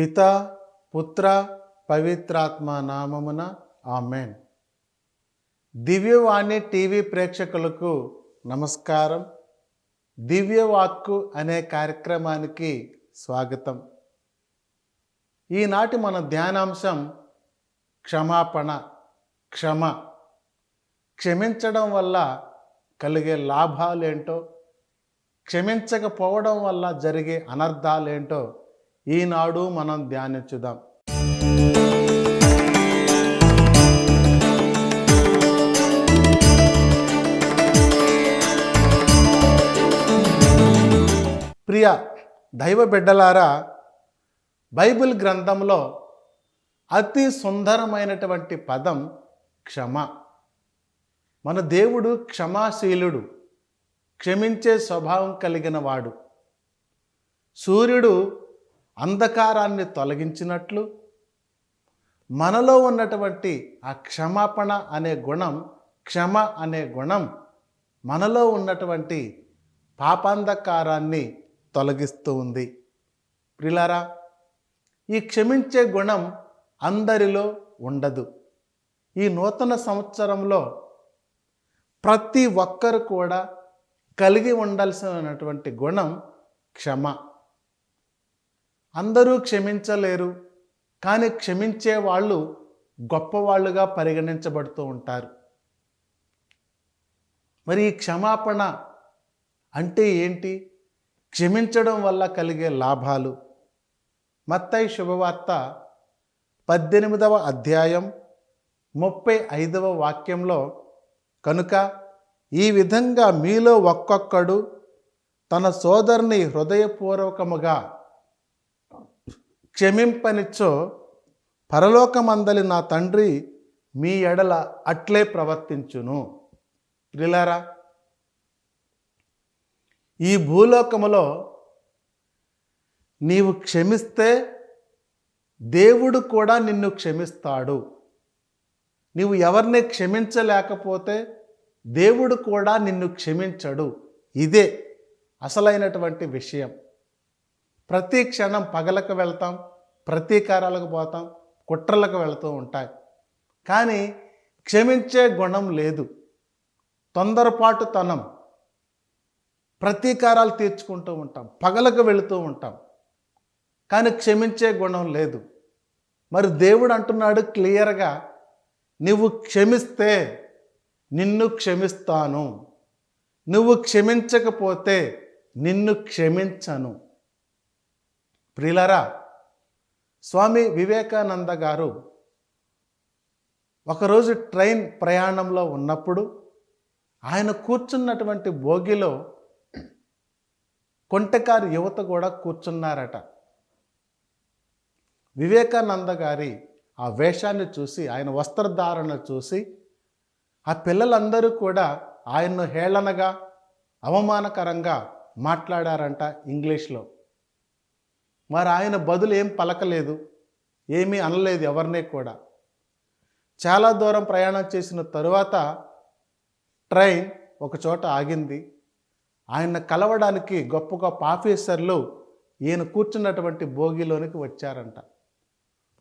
పితా పుత్ర పవిత్రాత్మ నామమున ఆమెన్. దివ్యవాణి టీవీ ప్రేక్షకులకు నమస్కారం. దివ్యవాక్కు అనే కార్యక్రమానికి స్వాగతం. ఈనాటి మన ధ్యానాంశం క్షమాపణ. క్షమించడం వల్ల కలిగే లాభాలేంటో, క్షమించకపోవడం వల్ల జరిగే అనర్థాలేంటో ఈనాడు మనం ధ్యానించుదాం. ప్రియ దైవ బిడ్డలారా, బైబిల్ గ్రంథంలో అతి సుందరమైనటువంటి పదం క్షమ. మన దేవుడు క్షమాశీలుడు, క్షమించే స్వభావం కలిగిన వాడు. సూర్యుడు అంధకారాన్ని తొలగించినట్లు మనలో ఉన్నటువంటి ఆ క్షమాపణ అనే గుణం, క్షమ అనే గుణం మనలో ఉన్నటువంటి పాపాంధకారాన్ని తొలగిస్తూ ఉంది. ప్రియులారా, ఈ క్షమించే గుణం అందరిలో ఉండదు. ఈ నూతన సంవత్సరంలో ప్రతి ఒక్కరు కూడా కలిగి ఉండాల్సినటువంటి గుణం క్షమ. అందరూ క్షమించలేరు, కానీ క్షమించే వాళ్ళు గొప్పవాళ్ళుగా పరిగణించబడుతూ ఉంటారు. మరి ఈ క్షమాపణ అంటే ఏంటి? క్షమించడం వల్ల కలిగే లాభాలు. మత్తయి శుభవార్త 18వ అధ్యాయం 35వ వాక్యంలో, కనుక ఈ విధంగా మీలో ఒక్కొక్కడు తన సోదరుని హృదయపూర్వకముగా క్షమింపనిచ్చో పరలోకమందలి నా తండ్రి మీ ఎడల అట్లే ప్రవర్తించును. ప్రియులారా, ఈ భూలోకములో నీవు క్షమిస్తే దేవుడు కూడా నిన్ను క్షమిస్తాడు. నీవు ఎవరిని క్షమించలేకపోతే దేవుడు కూడా నిన్ను క్షమించడు. ఇదే అసలైనటువంటి విషయం. ప్రతి క్షణం పగలకు వెళ్తాం, ప్రతీకారాలకు పోతాం, కుట్రలకు వెళుతూ ఉంటాయి. కానీ క్షమించే గుణం లేదు. తొందరపాటుతనం, ప్రతీకారాలు తీర్చుకుంటూ ఉంటాం, పగలకు వెళుతూ ఉంటాం, కానీ క్షమించే గుణం లేదు. మరి దేవుడు అంటున్నాడు క్లియర్గా, నువ్వు క్షమిస్తే నిన్ను క్షమిస్తాను, నువ్వు క్షమించకపోతే నిన్ను క్షమించను. ప్రియులారా, స్వామి వివేకానంద గారు ఒకరోజు ట్రైన్ ప్రయాణంలో ఉన్నప్పుడు ఆయన కూర్చున్నటువంటి బోగిలో కొంటకారు యువత కూడా కూర్చున్నారట. వివేకానంద గారి ఆ వేషాన్ని చూసి, ఆయన వస్త్రధారణ చూసి ఆ పిల్లలందరూ కూడా ఆయన్ను హేళనగా, అవమానకరంగా మాట్లాడారంట ఇంగ్లీష్లో. మరి ఆయన బదులు ఏం పలకలేదు, ఏమీ అనలేదు ఎవరినే కూడా. చాలా దూరం ప్రయాణం చేసిన తరువాత ట్రైన్ ఒక చోట ఆగింది. ఆయన కలవడానికి గొప్ప గొప్ప ఆఫీసర్లు ఈయన కూర్చున్నటువంటి బోగిలోనికి వచ్చారంట.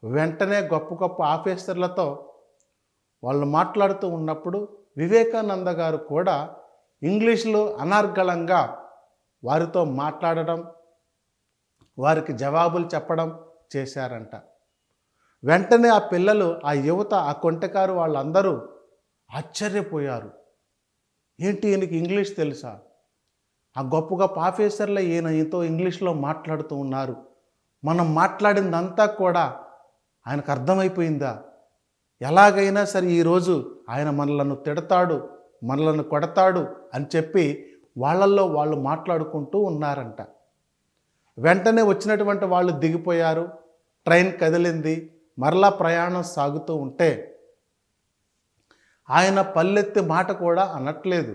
వెంటనే గొప్ప గొప్ప ఆఫీసర్లతో వాళ్ళు మాట్లాడుతూ ఉన్నప్పుడు వివేకానంద గారు కూడా ఇంగ్లీష్లో అనర్గళంగా వారితో మాట్లాడడం, వారికి జవాబులు చెప్పడం చేశారంట. వెంటనే ఆ పిల్లలు, ఆ యువత, ఆ కొంటకారు వాళ్ళందరూ ఆశ్చర్యపోయారు. ఏంటి, ఈయనకి ఇంగ్లీష్ తెలుసా? ఆ గొప్ప గొప్ప ఆఫీసర్లే ఈయనతో ఇంగ్లీష్లో మాట్లాడుతూ ఉన్నారు. మనం మాట్లాడిందంతా కూడా ఆయనకు అర్థమైపోయిందా? ఎలాగైనా సరే ఈరోజు ఆయన మనలను తిడతాడు, మనలను కొడతాడు అని చెప్పి వాళ్ళల్లో వాళ్ళు మాట్లాడుకుంటూ ఉన్నారంట. వెంటనే వచ్చినటువంటి వాళ్ళు దిగిపోయారు. ట్రైన్ కదిలింది. మరలా ప్రయాణం సాగుతూ ఉంటే ఆయన పల్లెత్తి మాట కూడా అనట్లేదు.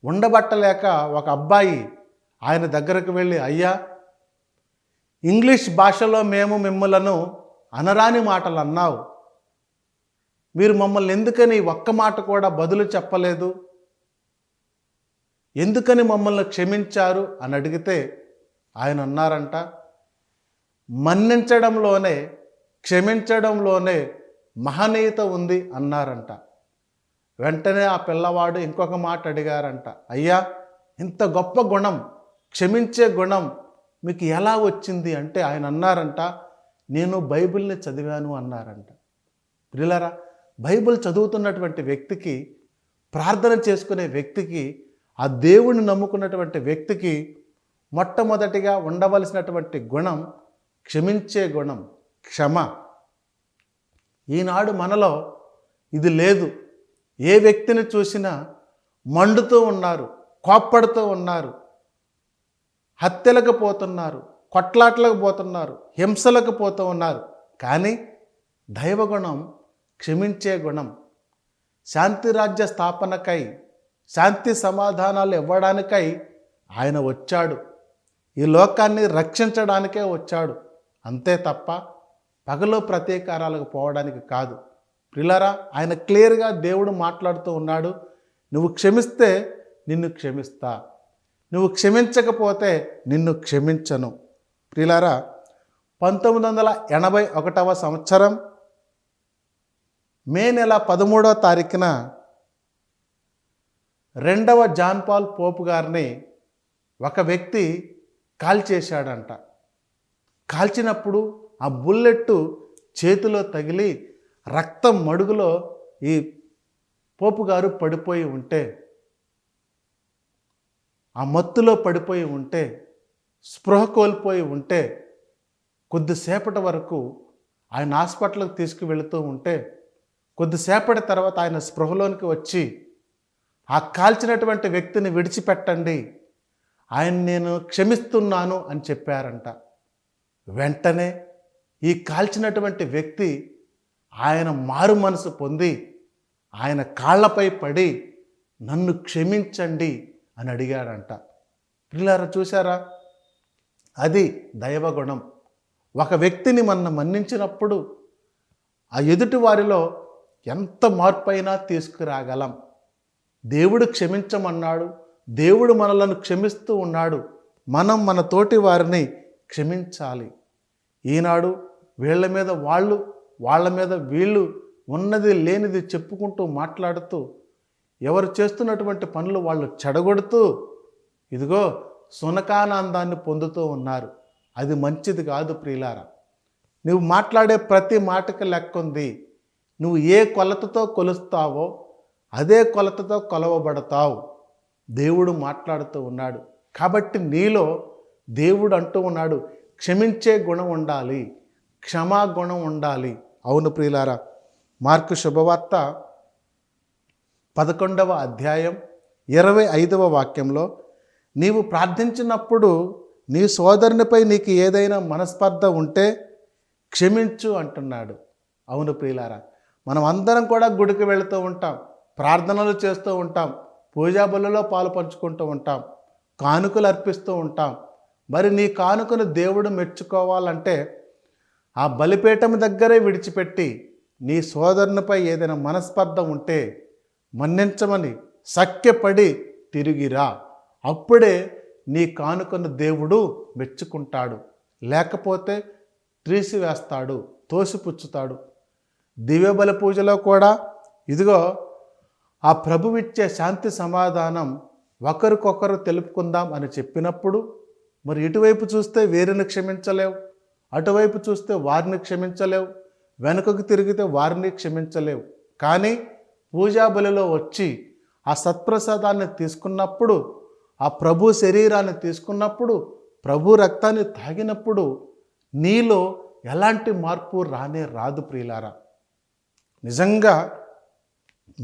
ఉండబట్టలేక ఒక అబ్బాయి ఆయన దగ్గరకు వెళ్ళి, అయ్యా, ఇంగ్లీష్ భాషలో మేము మిమ్మలను అనరాని మాటలు అన్నావు, మీరు మమ్మల్ని ఎందుకని ఒక్క మాట కూడా బదులు చెప్పలేదు, ఎందుకని మమ్మల్ని క్షమించారు అని అడిగితే ఆయన అన్నారంట, మన్నించడంలోనే, క్షమించడంలోనే మహనీయత ఉంది అన్నారంట. వెంటనే ఆ పిల్లవాడు ఇంకొక మాట అడిగారంట, అయ్యా ఇంత గొప్ప గుణం, క్షమించే గుణం మీకు ఎలా వచ్చింది అంటే ఆయన అన్నారంట, నేను బైబిల్ని చదివాను అన్నారంట. ప్రియులారా, బైబిల్ చదువుతున్నటువంటి వ్యక్తికి, ప్రార్థన చేసుకునే వ్యక్తికి, ఆ దేవుణ్ణి నమ్ముకున్నటువంటి వ్యక్తికి మొట్టమొదటిగా ఉండవలసినటువంటి గుణం క్షమించే గుణం, క్షమ. ఈనాడు మనలో ఇది లేదు. ఏ వ్యక్తిని చూసినా మండుతూ ఉన్నారు, కోప్పడుతూ ఉన్నారు, హత్యలకు పోతున్నారు, కొట్లాట్లకు పోతున్నారు, హింసలకు పోతూ ఉన్నారు. కానీ దైవగుణం క్షమించే గుణం. శాంతి రాజ్య స్థాపనకై, శాంతి సమాధానాలు ఇవ్వడానికై ఆయన వచ్చాడు. ఈ లోకాన్ని రక్షించడానికే వచ్చాడు, అంతే తప్ప పగలు ప్రతీకారాలకు పోవడానికి కాదు. ప్రియులారా, ఆయన క్లియర్గా దేవుడు మాట్లాడుతూ ఉన్నాడు, నువ్వు క్షమిస్తే నిన్ను క్షమిస్తా, నువ్వు క్షమించకపోతే నిన్ను క్షమించను. ప్రియులారా, 1981 సంవత్సరం మే నెల 13వ తారీఖున 2వ జాన్ పాల్ పోపు గారిని ఒక వ్యక్తి కాల్చేశాడంట. కాల్చినప్పుడు ఆ బుల్లెట్టు చేతిలో తగిలి రక్తం మడుగులో ఈ పోపు గారు పడిపోయి ఉంటే, ఆ మత్తులో పడిపోయి ఉంటే, స్పృహ కోల్పోయి ఉంటే, కొద్దిసేపటి వరకు ఆయన హాస్పిటల్కి తీసుకువెళుతూ ఉంటే, కొద్దిసేపటి తర్వాత ఆయన స్పృహలోనికి వచ్చి, ఆ కాల్చినటువంటి వ్యక్తిని విడిచిపెట్టండి, ఆయన నేను క్షమిస్తున్నాను అని చెప్పారంట. వెంటనే ఈ కాల్చినటువంటి వ్యక్తి ఆయన మారు మనసు పొంది ఆయన కాళ్ళపై పడి నన్ను క్షమించండి అని అడిగాడంట. పిల్లారా, చూసారా, అది దైవగుణం. ఒక వ్యక్తిని మనం మన్నించినప్పుడు ఆ ఎదుటి వారిలో ఎంత మార్పైనా తీసుకురాగలం. దేవుడు క్షమించమన్నాడు, దేవుడు మనలను క్షమిస్తూ ఉన్నాడు. మనం మన తోటి వారిని క్షమించాలి. ఈనాడు వీళ్ళ మీద వాళ్ళు, వాళ్ళ మీద వీళ్ళు, ఉన్నది లేనిది చెప్పుకుంటూ మాట్లాడుతూ, ఎవరు చేస్తున్నటువంటి పనులు వాళ్ళు చెడగొడుతూ, ఇదిగో సునకానందాన్ని పొందుతూ ఉన్నారు. అది మంచిది కాదు ప్రియులారా. నువ్వు మాట్లాడే ప్రతి మాటకి లెక్క ఉంది. నువ్వు ఏ కొలతతో కొలుస్తావో అదే కొలతతో కొలవబడతావు. దేవుడు మాట్లాడుతూ ఉన్నాడు. కాబట్టి నీలో దేవుడు అంటూ ఉన్నాడు, క్షమించే గుణం ఉండాలి, క్షమాగుణం ఉండాలి. అవును ప్రియులారా, మార్కు శుభవార్త 11వ అధ్యాయం 25వ వాక్యంలో, నీవు ప్రార్థించినప్పుడు నీ సోదరునిపై నీకు ఏదైనా మనస్పర్ధ ఉంటే క్షమించు అంటున్నాడు. అవును ప్రియులారా, మనం అందరం కూడా గుడికి వెళుతూ ఉంటాం, ప్రార్థనలు చేస్తూ ఉంటాం, పూజా బలులో పాలు పంచుకుంటూ ఉంటాం, కానుకలు అర్పిస్తూ ఉంటాం. మరి నీ కానుకను దేవుడు మెచ్చుకోవాలంటే ఆ బలిపీఠం దగ్గరే విడిచిపెట్టి నీ సోదరునిపై ఏదైనా మనస్పర్ధ ఉంటే మన్నించమని సఖ్యపడి తిరిగిరా. అప్పుడే నీ కానుకను దేవుడు మెచ్చుకుంటాడు. లేకపోతే త్రీసివేస్తాడు, తోసిపుచ్చుతాడు. దివ్యబలి పూజలో కూడా ఇదిగో ఆ ప్రభువిచ్చే శాంతి సమాధానం ఒకరికొకరు తెలుపుకుందాం అని చెప్పినప్పుడు, మరి ఇటువైపు చూస్తే వీరిని క్షమించలేవు, అటువైపు చూస్తే వారిని క్షమించలేవు, వెనుకకు తిరిగితే వారిని క్షమించలేవు. కానీ పూజా బలిలో వచ్చి ఆ సత్ప్రసాదాన్ని తీసుకున్నప్పుడు, ఆ ప్రభు శరీరాన్ని తీసుకున్నప్పుడు, ప్రభు రక్తాన్ని తాగినప్పుడు నీలో ఎలాంటి మార్పు రానే రాదు ప్రియులారా. నిజంగా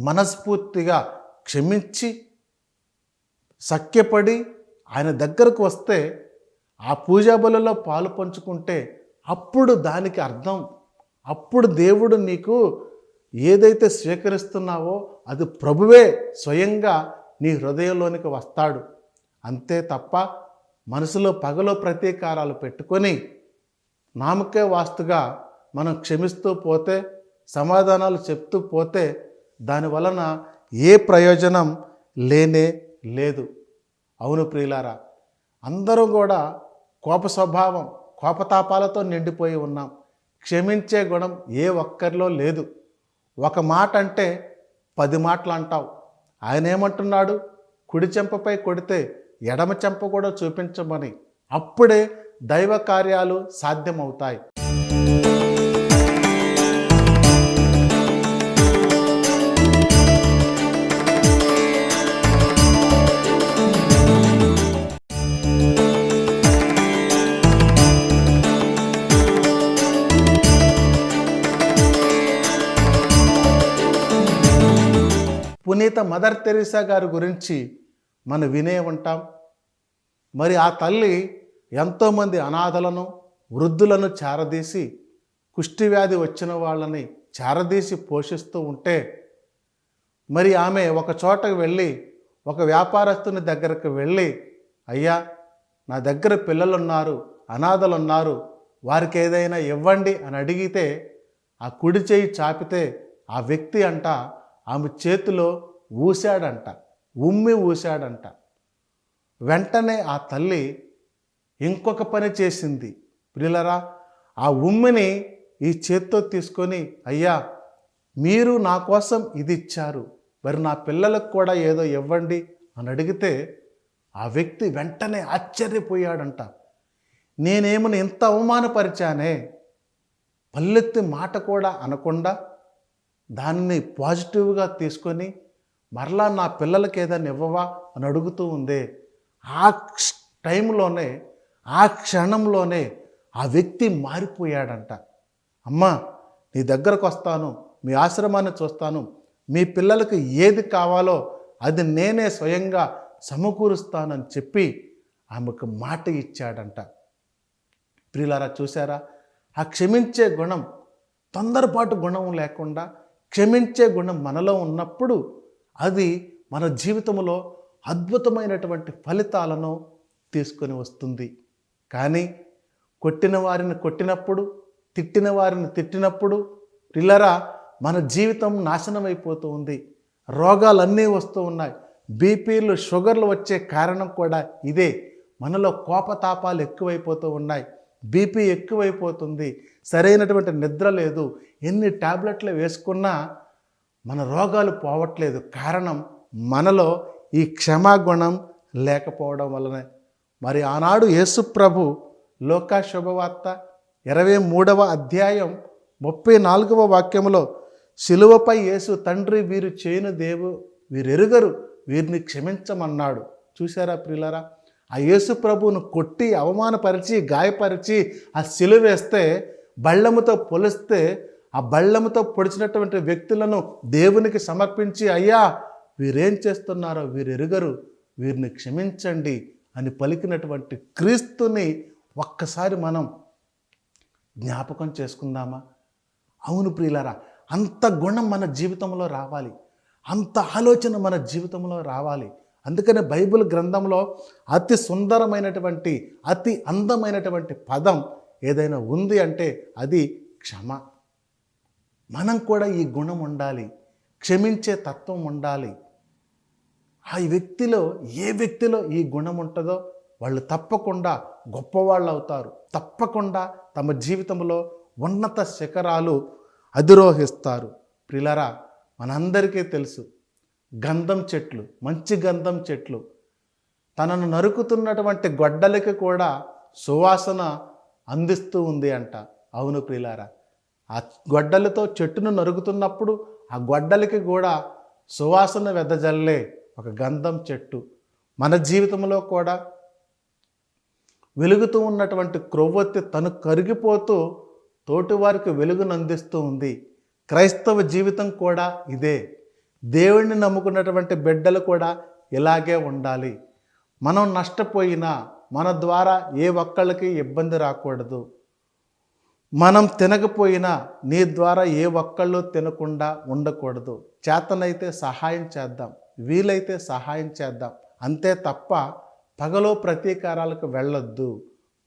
మనస్ఫూర్తిగా క్షమించి సఖ్యపడి ఆయన దగ్గరకు వస్తే, ఆ పూజా బలిలో పాలు పంచుకుంటే అప్పుడు దానికి అర్థం, అప్పుడు దేవుడు నీకు ఏదైతే స్వీకరిస్తున్నావో అది ప్రభువే స్వయంగా నీ హృదయంలోనికి వస్తాడు. అంతే తప్ప మనసులో పగలో ప్రతీకారాలు పెట్టుకొని నామకే వాస్తుగా మనం క్షమిస్తూ పోతే, సమాధానాలు చెప్తూ పోతే దానివలన ఏ ప్రయోజనం లేనే లేదు. అవును ప్రియులారా, అందరూ కూడా కోప స్వభావం, కోపతాపాలతో నిండిపోయి ఉన్నాం. క్షమించే గుణం ఏ ఒక్కరిలో లేదు. ఒక మాట అంటే 10 మాటలు అంటావు. ఆయన ఏమంటున్నాడు? కుడి చెంపపై కొడితే ఎడమ చెంప కూడా చూపించమని. అప్పుడే దైవ కార్యాలు సాధ్యమవుతాయి. పునీత మదర్ తెరీసా గారి గురించి మనం వినే ఉంటాం. మరి ఆ తల్లి ఎంతోమంది అనాథలను, వృద్ధులను చేరదీసి, కుష్ఠవ్యాధి వచ్చిన వాళ్ళని చేరదీసి పోషిస్తూ ఉంటే, మరి ఆమె ఒక చోటకు వెళ్ళి ఒక వ్యాపారస్తుని దగ్గరకు వెళ్ళి, అయ్యా, నా దగ్గర పిల్లలున్నారు, అనాథలున్నారు, వారికి ఏదైనా ఇవ్వండి అని అడిగితే, ఆ కుడి చేయి చాపితే ఆ వ్యక్తి అంట ఆమె చేతిలో ఊశాడంట, ఉమ్మి ఊశాడంట. వెంటనే ఆ తల్లి ఇంకొక పని చేసింది. ప్రియులరా, ఆ ఉమ్మిని ఈ చేత్తో తీసుకొని, అయ్యా, మీరు నా కోసం ఇది ఇచ్చారు, మరి నా పిల్లలకు కూడా ఏదో ఇవ్వండి అని అడిగితే ఆ వ్యక్తి వెంటనే ఆశ్చర్యపోయాడంట. నేనేమని ఇంత అవమానపరిచానే, పల్లెత్తి మాట కూడా అనకుండా దాన్ని పాజిటివ్గా తీసుకొని మరలా నా పిల్లలకి ఏదైనా ఇవ్వవా అని అడుగుతూ ఉందే. ఆ టైంలోనే, ఆ క్షణంలోనే ఆ వ్యక్తి మారిపోయాడంట. అమ్మా, నీ దగ్గరకు వస్తాను, మీ ఆశ్రమాన్ని చూస్తాను, మీ పిల్లలకు ఏది కావాలో అది నేనే స్వయంగా సమకూరుస్తానని చెప్పి ఆమెకు మాట ఇచ్చాడంట. ప్రియులారా, చూసారా? ఆ క్షమించే గుణం, తొందరపాటు గుణం లేకుండా క్షమించే గుణం మనలో ఉన్నప్పుడు అది మన జీవితంలో అద్భుతమైనటువంటి ఫలితాలను తీసుకొని వస్తుంది. కానీ కొట్టిన వారిని కొట్టినప్పుడు, తిట్టిన వారిని తిట్టినప్పుడు పిల్లరా, మన జీవితం నాశనం అయిపోతూ ఉంది. రోగాలన్నీ వస్తూ ఉన్నాయి. బీపీలు, షుగర్లు వచ్చే కారణం కూడా ఇదే. మనలో కోపతాపాలు ఎక్కువైపోతూ ఉన్నాయి, బీపీ ఎక్కువైపోతుంది, సరైనటువంటి నిద్ర లేదు, ఎన్ని టాబ్లెట్లు వేసుకున్నా మన రోగాలు పోవట్లేదు. కారణం మనలో ఈ క్షమాగుణం లేకపోవడం వలనే. మరి ఆనాడు యేసు ప్రభు లోకా శుభవార్త 23వ అధ్యాయం 34వ వాక్యంలో, శిలువపై యేసు, తండ్రి, వీరు చేయను దేవు వీరెరుగరు, వీరిని క్షమించమన్నాడు. చూసారా ప్రియులారా? ఆ యేసు ప్రభువును కొట్టి, అవమానపరిచి, గాయపరిచి ఆ శిలువ వేస్తే, బళ్ళెముతో పొలిస్తే, ఆ బళ్ళెముతో పొడిచినటువంటి వ్యక్తులను దేవునికి సమర్పించి, అయ్యా, వీరేం చేస్తున్నారో వీరెరుగరు, వీరిని క్షమించండి అని పలికినటువంటి క్రీస్తుని ఒక్కసారి మనం జ్ఞాపకం చేసుకుందామా? అవును ప్రియులారా, అంత గుణం మన జీవితంలో రావాలి, అంత ఆలోచన మన జీవితంలో రావాలి. అందుకనే బైబిల్ గ్రంథంలో అతి సుందరమైనటువంటి, అతి అందమైనటువంటి పదం ఏదైనా ఉంది అంటే అది క్షమ. మనం కూడా ఈ గుణం ఉండాలి, క్షమించే తత్వం ఉండాలి. ఆ వ్యక్తిలో, ఏ వ్యక్తిలో ఈ గుణం ఉంటుందో వాళ్ళు తప్పకుండా గొప్పవాళ్ళు అవుతారు, తప్పకుండా తమ జీవితంలో ఉన్నత శిఖరాలు అధిరోహిస్తారు. ప్రియులారా, మనందరికీ తెలుసు, గంధం చెట్లు, మంచి గంధం చెట్లు తనను నరుకుతున్నటువంటి గొడ్డలికి కూడా సువాసన అందిస్తూ ఉంది అంట. అవును ప్రియులారా, ఆ గొడ్డలితో చెట్టును నరుకుతున్నప్పుడు ఆ గొడ్డలికి కూడా సువాసన వెదజల్లే ఒక గంధం చెట్టు మన జీవితంలో కూడా వెలుగుతూ ఉన్నటువంటి క్రొవ్వొత్తి తను కరిగిపోతూ తోటివారికి వెలుగును అందిస్తూ ఉంది. క్రైస్తవ జీవితం కూడా ఇదే. దేవుణ్ణి నమ్ముకున్నటువంటి బిడ్డలు కూడా ఇలాగే ఉండాలి. మనం నష్టపోయినా మన ద్వారా ఏ ఒక్కళ్ళకి ఇబ్బంది రాకూడదు. మనం తినకపోయినా నీ ద్వారా ఏ ఒక్కళ్ళు తినకుండా ఉండకూడదు. చేతనైతే సహాయం చేద్దాం, వీలైతే సహాయం చేద్దాం, అంతే తప్ప పగలో ప్రతీకారాలకు వెళ్ళొద్దు,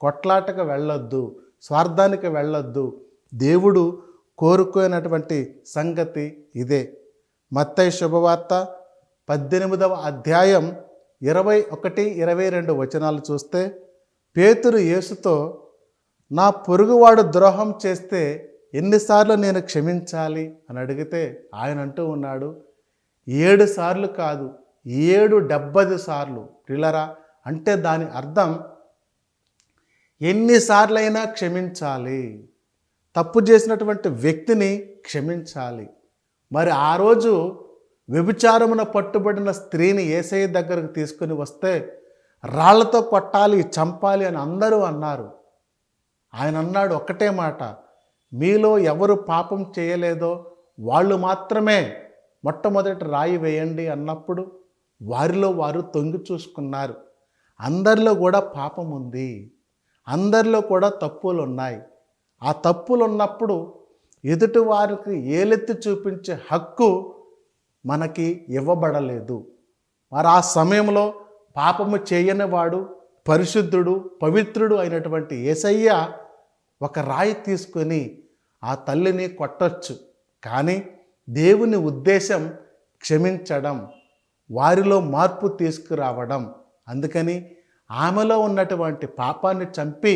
కొట్లాటకు వెళ్ళొద్దు, స్వార్థానికి వెళ్ళొద్దు. దేవుడు కోరుకునేటువంటి సంగతి ఇదే. మత్తయి శుభవార్త 18వ అధ్యాయం 21, 22 వచనాలు చూస్తే, పేతురు యేసుతో, నా పొరుగువాడు ద్రోహం చేస్తే ఎన్నిసార్లు నేను క్షమించాలి అని అడిగితే ఆయన అంటూ ఉన్నాడు, 7 సార్లు కాదు, 70 సార్లు. ప్రియులారా, అంటే దాని అర్థం ఎన్నిసార్లైనా క్షమించాలి. తప్పు చేసినటువంటి వ్యక్తిని క్షమించాలి. మరి ఆ రోజు వ్యభిచారమున పట్టుబడిన స్త్రీని యేసయ్య దగ్గరకు తీసుకుని వస్తే రాళ్లతో కొట్టాలి, చంపాలి అని అందరూ అన్నారు. ఆయన అన్నాడు ఒక్కటే మాట, మీలో ఎవరు పాపం చేయలేదో వాళ్ళు మాత్రమే మొట్టమొదటి రాయి వేయండి అన్నప్పుడు వారిలో వారు తొంగి చూసుకున్నారు. అందరిలో కూడా పాపం ఉంది, అందరిలో కూడా తప్పులు ఉన్నాయి. ఆ తప్పులు ఉన్నప్పుడు ఎదుటి వారికి ఏలెత్తి చూపించే హక్కు మనకి ఇవ్వబడలేదు. మరి ఆ సమయంలో పాపము చేయని వాడు పరిశుద్ధుడు, పవిత్రుడు అయినటువంటి యేసయ్య ఒక రాయి తీసుకొని ఆ తల్లిని కొట్టొచ్చు. కానీ దేవుని ఉద్దేశం క్షమించడం, వారిలో మార్పు తీసుకురావడం. అందుకని ఆమెలో ఉన్నటువంటి పాపాన్ని చంపి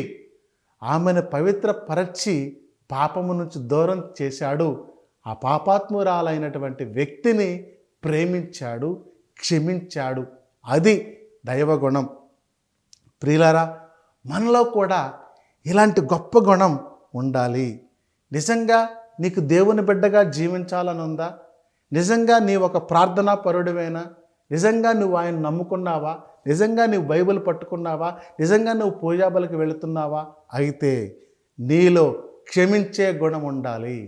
ఆమెను పవిత్రపరచి పాపము నుంచి దూరం చేశాడు. ఆ పాపాత్మురాలైనటువంటి వ్యక్తిని ప్రేమించాడు, క్షమించాడు. అది దైవగుణం. ప్రియులారా, మనలో కూడా ఇలాంటి గొప్ప గుణం ఉండాలి. నిజంగా నీకు దేవుని బిడ్డగా జీవించాలని ఉందా? నిజంగా నీ ఒక ప్రార్థనా పరుడివేనా? నిజంగా నువ్వు ఆయన నమ్ముకున్నావా? నిజంగా నువ్వు బైబిల్ పట్టుకున్నావా? నిజంగా నువ్వు పూజాబలికి వెళుతున్నావా? అయితే నీలో క్షమించే గుణం ఉండాలి,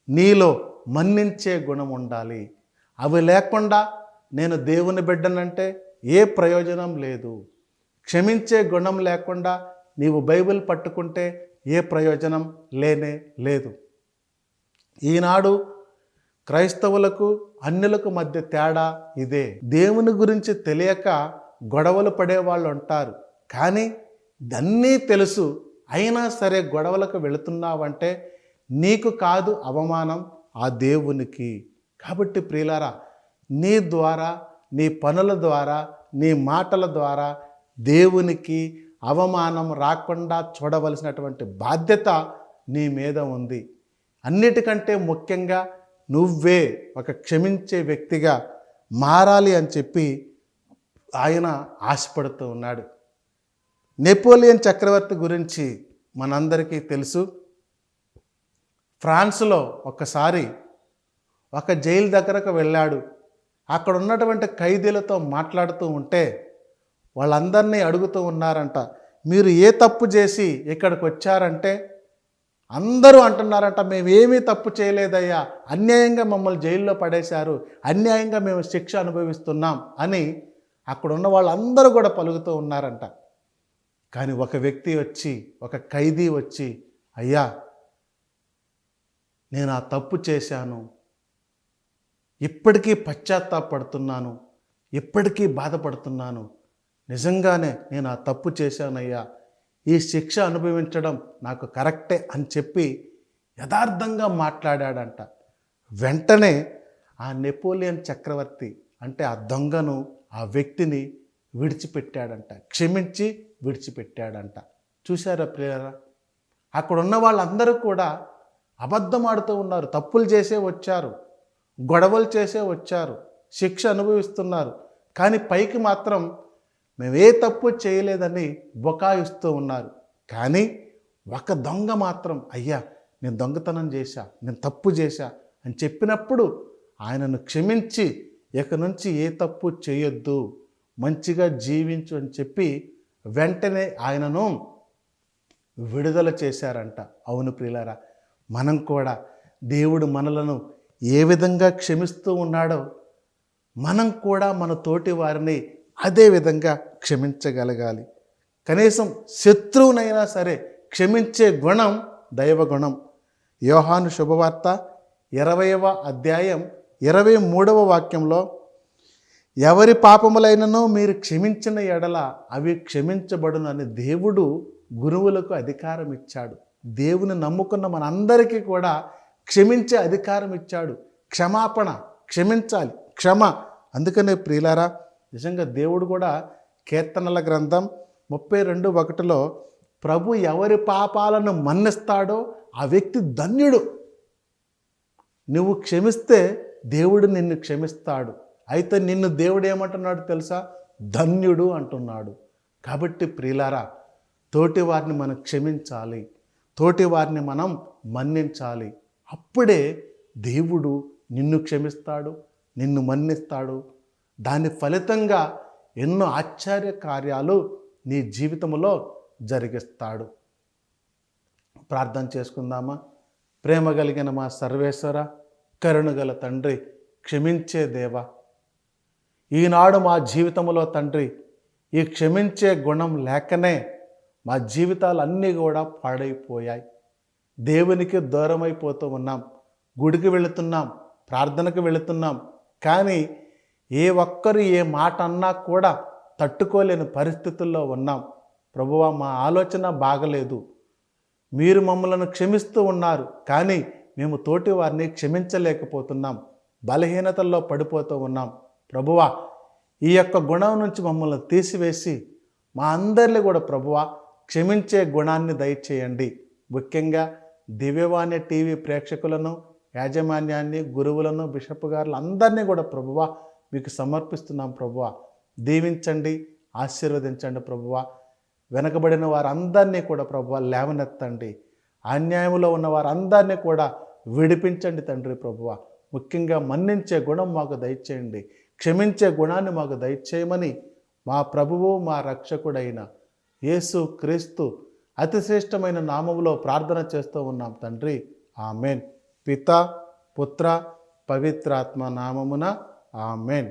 నీలో మన్నించే గుణం ఉండాలి. అవి లేకుండా నేను దేవుని బిడ్డనంటే ఏ ప్రయోజనం లేదు. క్షమించే గుణం లేకుండా నీవు బైబిల్ పట్టుకుంటే ఏ ప్రయోజనం లేనే లేదు. ఈనాడు క్రైస్తవులకు అన్యులకు మధ్య తేడా ఇదే. దేవుని గురించి తెలియక గొడవలు పడేవాళ్ళు ఉంటారు. కానీ అన్నీ తెలుసు, అయినా సరే గొడవలకు వెళుతున్నావంటే నీకు కాదు అవమానం, ఆ దేవునికి. కాబట్టి ప్రియులారా, నీ ద్వారా, నీ పనుల ద్వారా, నీ మాటల ద్వారా దేవునికి అవమానం రాకుండా చూడవలసినటువంటి బాధ్యత నీ మీద ఉంది. అన్నిటికంటే ముఖ్యంగా నువ్వే ఒక క్షమించే వ్యక్తిగా మారాలి అని చెప్పి ఆయన ఆశపడుతూ ఉన్నాడు. నెపోలియన్ చక్రవర్తి గురించి మనందరికీ తెలుసు. ఫ్రాన్స్లో ఒకసారి ఒక జైలు దగ్గరకు వెళ్ళాడు. అక్కడ ఉన్నటువంటి ఖైదీలతో మాట్లాడుతూ ఉంటే వాళ్ళందరినీ అడుగుతూ ఉన్నారంట, మీరు ఏ తప్పు చేసి ఇక్కడికి వచ్చారంటే అందరూ అంటున్నారంట, మేమేమీ తప్పు చేయలేదయ్యా, అన్యాయంగా మమ్మల్ని జైల్లో పడేశారు, అన్యాయంగా మేము శిక్ష అనుభవిస్తున్నాం అని అక్కడ ఉన్న వాళ్ళందరూ కూడా పలుకుతూ ఉన్నారంట. కానీ ఒక వ్యక్తి వచ్చి, ఒక ఖైదీ వచ్చి, అయ్యా నేను ఆ తప్పు చేశాను, ఇప్పటికీ పశ్చాత్తాపడుతున్నాను, ఇప్పటికీ బాధపడుతున్నాను, నిజంగానే నేను ఆ తప్పు చేశానయ్యా, ఈ శిక్ష అనుభవించడం నాకు కరెక్టే అని చెప్పి యథార్థంగా మాట్లాడాడంట. వెంటనే ఆ నెపోలియన్ చక్రవర్తి అంటే ఆ దొంగను, ఆ వ్యక్తిని విడిచిపెట్టాడంట, క్షమించి విడిచిపెట్టాడంట. చూశారా ప్రియరా? అక్కడ ఉన్న వాళ్ళందరూ కూడా అబద్ధం ఆడుతూ ఉన్నారు, తప్పులు చేసే వచ్చారు, గొడవలు చేసే వచ్చారు, శిక్ష అనుభవిస్తున్నారు. కానీ పైకి మాత్రం మేము ఏ తప్పు చేయలేదని బొకాయిస్తూ ఉన్నారు. కానీ ఒక దొంగ మాత్రం, అయ్యా నేను దొంగతనం చేశా, నేను తప్పు చేశా అని చెప్పినప్పుడు ఆయనను క్షమించి ఇక నుంచి ఏ తప్పు చేయొద్దు, మంచిగా జీవించు అని చెప్పి వెంటనే ఆయనను విడుదల చేశారంట. అవును ప్రియులారా, మనం కూడా దేవుడు మనలను ఏ విధంగా క్షమిస్తూ ఉన్నాడో మనం కూడా మన తోటి వారిని అదే విధంగా క్షమించగలగాలి. కనీసం శత్రువునైనా సరే క్షమించే గుణం దైవగుణం. యోహాను శుభవార్త 20వ అధ్యాయం 23వ వాక్యంలో, ఎవరి పాపములైనను మీరు క్షమించిన ఎడల అవి క్షమించబడును అని దేవుడు గురువులకు అధికారం ఇచ్చాడు. దేవుని నమ్ముకున్న మనందరికీ కూడా క్షమించే అధికారం ఇచ్చాడు. క్షమాపణ, క్షమించాలి, క్షమ. అందుకనే ప్రియులారా, నిజంగా దేవుడు కూడా కీర్తనల గ్రంథం 32:1 ప్రభు ఎవరి పాపాలను మన్నిస్తాడో ఆ వ్యక్తి ధన్యుడు. నువ్వు క్షమిస్తే దేవుడు నిన్ను క్షమిస్తాడు. అయితే నిన్ను దేవుడు ఏమంటున్నాడు తెలుసా? ధన్యుడు అంటున్నాడు. కాబట్టి ప్రియులారా, తోటి వారిని మనం క్షమించాలి, తోటి వారిని మనం మన్నించాలి. అప్పుడే దేవుడు నిన్ను క్షమిస్తాడు, నిన్ను మన్నిస్తాడు. దాని ఫలితంగా ఎన్నో ఆశ్చర్య కార్యాలు నీ జీవితంలో జరిగిస్తాడు. ప్రార్థన చేసుకుందామా? ప్రేమ కలిగిన మా సర్వేశ్వర, కరుణగల తండ్రి, క్షమించే దేవా, ఈనాడు మా జీవితంలో తండ్రి ఈ క్షమించే గుణం లేకనే మా జీవితాలన్నీ కూడా పాడైపోయాయి. దేవునికి దూరమైపోతూ ఉన్నాం. గుడికి వెళుతున్నాం, ప్రార్థనకు వెళుతున్నాం, కానీ ఏ ఒక్కరు ఏ మాట అన్నా కూడా తట్టుకోలేని పరిస్థితుల్లో ఉన్నాం. ప్రభువా, మా ఆలోచన బాగలేదు. మీరు మమ్మలను క్షమిస్తూ ఉన్నారు, కానీ మేము తోటి వారిని క్షమించలేకపోతున్నాం. బలహీనతల్లో పడిపోతూ ఉన్నాం. ప్రభువా, ఈ యొక్క గుణం నుంచి మమ్మల్ని తీసివేసి మా అందరినీ కూడా ప్రభువా క్షమించే గుణాన్ని దయచేయండి. ముఖ్యంగా దివ్యవాణి టీవీ ప్రేక్షకులను, యాజమాన్యాన్ని, గురువులను, బిషప్ గారులు అందరినీ కూడా ప్రభువా మీకు సమర్పిస్తున్నాం. ప్రభువా దీవించండి, ఆశీర్వదించండి. ప్రభువా వెనకబడిన వారందరినీ కూడా ప్రభువా లేవనెత్తండి. అన్యాయంలో ఉన్న వారందరినీ కూడా విడిపించండి తండ్రి. ప్రభువా ముఖ్యంగా మన్నించే గుణం మాకు దయచేయండి, క్షమించే గుణాన్ని మాకు దయచేయమని మా ప్రభువు, మా రక్షకుడైన యేసు క్రీస్తు అతి శ్రేష్టమైన నామములో ప్రార్థన చేస్తూ ఉన్నాం తండ్రి. ఆమెన్. పిత, పుత్ర, పవిత్రాత్మ నామమున ఆమెన్.